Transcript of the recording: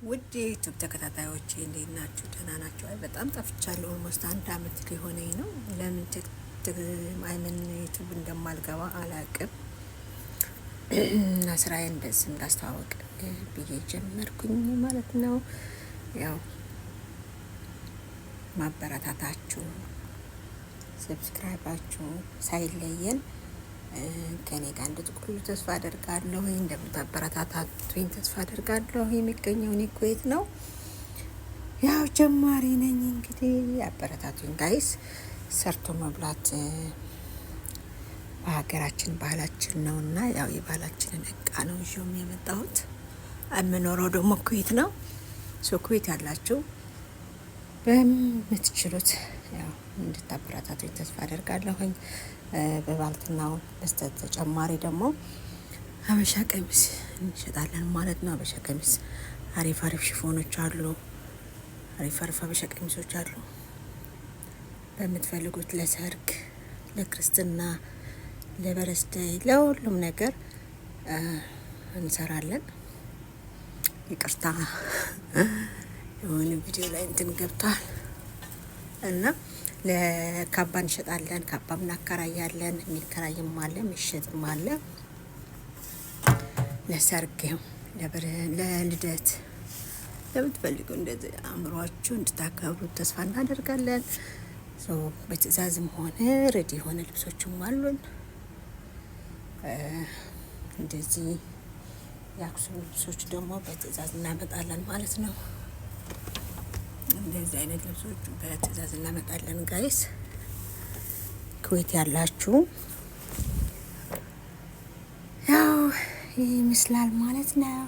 ውድ የዩቲዩብ ተከታታዮች እንዴት ናችሁ? ደህና ናችሁ? አይ በጣም ጠፍቻለሁ። ኦልሞስት 1 አመት ሊሆነኝ ነው። ለምን አይምን ዩቲዩብ እንደማልገባ አላቅም እና ስራዬን በዚህ እንዳስተዋወቅ ብዬ ጀመርኩኝ ማለት ነው። ያው ማበረታታችሁ ሰብስክራይባችሁ ሳይለየን ከኔ ጋር እንድትቆዩ ተስፋ አደርጋለሁ። እንደምታበረታታቱኝ ተስፋ አደርጋለሁ። የሚገኘው እኔ ኩዌት ነው። ያው ጀማሪ ነኝ። እንግዲህ አበረታቱኝ ጋይስ። ሰርቶ መብላት በሀገራችን ባህላችን ነውና ያው የባህላችንን እቃ ነው ይዤው የመጣሁት። የምኖረው ደግሞ ኩዌት ነው። ኩዌት ያላችሁ በምትችሉት ያው እንድታበረታቱኝ ተስፋ አደርጋለሁኝ። በባልትናው በስተተጨማሪ ደግሞ ሀበሻ ቀሚስ እንሸጣለን ማለት ነው። ሀበሻ ቀሚስ አሪፍ ሽፎኖች አሉ። አሪፍ ሀበሻ ቀሚሶች አሉ። በምትፈልጉት ለሰርግ፣ ለክርስትና፣ ለበረስደይ ለሁሉም ነገር እንሰራለን። ይቅርታ የሆነ ቪዲዮ ላይ እንትን ገብቷል እና ለካባ እንሸጣለን። ካባም እናከራያለን። የሚከራይም አለ፣ የሚሸጥም አለ። ለሰርግ፣ ለልደት ለምትፈልጉ እንደዚህ አእምሯችሁ እንድታከብሩ ተስፋ እናደርጋለን። በትዕዛዝም ሆነ ሬዲ የሆነ ልብሶችም አሉን። እንደዚህ የአክሱም ልብሶች ደግሞ በትዕዛዝ እናመጣለን ማለት ነው። እንደዚህ አይነት ልብሶች በትዕዛዝ እናመጣለን ጋይስ። ኩዌት ያላችሁ ያው ይመስላል ማለት ነው።